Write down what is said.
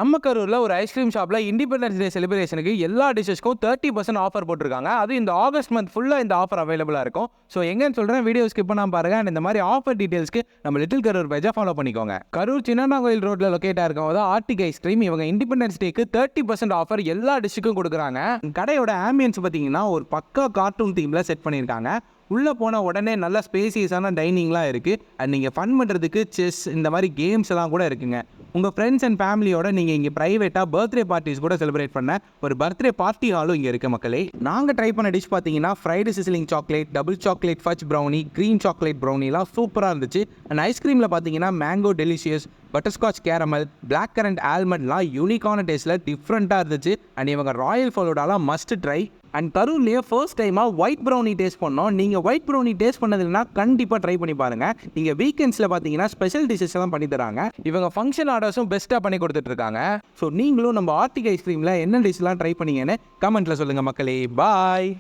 நம்ம கரூர்ல ஒரு ஐஸ்கிரீம் ஷாப்ல இண்டிபெண்டன்ஸ் டே செலிப்ரேஷனுக்கு எல்லா டிஷஸ்க்கும் 30% ஆஃபர் போட்டிருக்காங்க. அது இந்த ஆகஸ்ட் மந்த் ஃபுல்லா இந்த ஆஃபர் அவைலபிளா இருக்கும். ஸோ எங்கன்னு சொல்றேன், வீடியோ ஸ்கிப் பண்ணாம பாருங்க. அண்ட் இந்த மாதிரி ஆஃபர் டீடைல்ஸ்க்கு நம்ம லிட்டில் கரூர் பேஜை ஃபாலோ பண்ணிக்கோங்க. கரூர் சின்ன கோயில் ரோட்ல லொகேட்டா இருக்கும் ஆர்டிக் ஐஸ்கிரீம். இவங்க இண்டிபெண்டன்ஸ் டேக்கு 30% ஆஃபர் எல்லா டிஷ்ஷுக்கும் கொடுக்குறாங்க. கடையோட ஆம்பியன்ஸ் பார்த்தீங்கன்னா ஒரு பக்கா கார்ட்டூன் தீம்ல செட் பண்ணியிருக்காங்க. உள்ளே போன உடனே நல்ல ஸ்பேசியஸான டைனிங்லாம் இருக்குது. அண்ட் நீங்கள் ஃபன் பண்ணுறதுக்கு செஸ் இந்த மாதிரி கேம்ஸ் எல்லாம் கூட இருக்குங்க. உங்கள் ஃப்ரெண்ட்ஸ் அண்ட் ஃபேமிலியோட நீங்கள் இங்கே ப்ரைவேட்டாக பர்த்டே பார்ட்டிஸ் கூட செலிப்ரேட் பண்ண ஒரு பர்த்டே பார்ட்டி ஹாலும் இங்கே இருக்குது மக்களே. நாங்கள் ட்ரை பண்ண டிஷ் பார்த்தீங்கன்னா fried sizzling chocolate, double chocolate fudge brownie, green chocolate ப்ரௌனிலாம் சூப்பராக இருந்துச்சு. அண்ட் ஐஸ்கிரீமில் பார்த்தீங்கன்னா mango delicious, butterscotch caramel, black currant ஆல்மண்ட்லாம் யூனிக்கான டேஸ்ட்டில் டிஃப்ரெண்ட்டாக இருந்துச்சு. அண்ட் இவங்க ராயல் ஃபலூடாலாம் மஸ்ட் ட்ரை. அண்ட் கரூர்லேயே ஃபர்ஸ்ட் டைமாக ஒயிட் ப்ரௌனி டேஸ்ட் பண்ணோம். நீங்கள் ஒயிட் ப்ரௌனி டேஸ்ட் பண்ணதுன்னா கண்டிப்பாக ட்ரை பண்ணி பாருங்கள். நீங்கள் வீக்கெண்ட்ஸில் பார்த்தீங்கன்னா ஸ்பெஷல் டிஷஸ் எல்லாம் பண்ணி தராங்க. இவங்க ஃபங்க்ஷன் ஆர்டர்ஸும் பெஸ்ட்டாக பண்ணி கொடுத்துட்ருக்காங்க. ஸோ நீங்களும் நம்ம ஆர்டிக் ஐஸ்கிரீமில் என்ன டிஷ்லாம் ட்ரை பண்ணீங்கன்னு கமெண்ட்டில் சொல்லுங்கள் மக்களே. பாய்.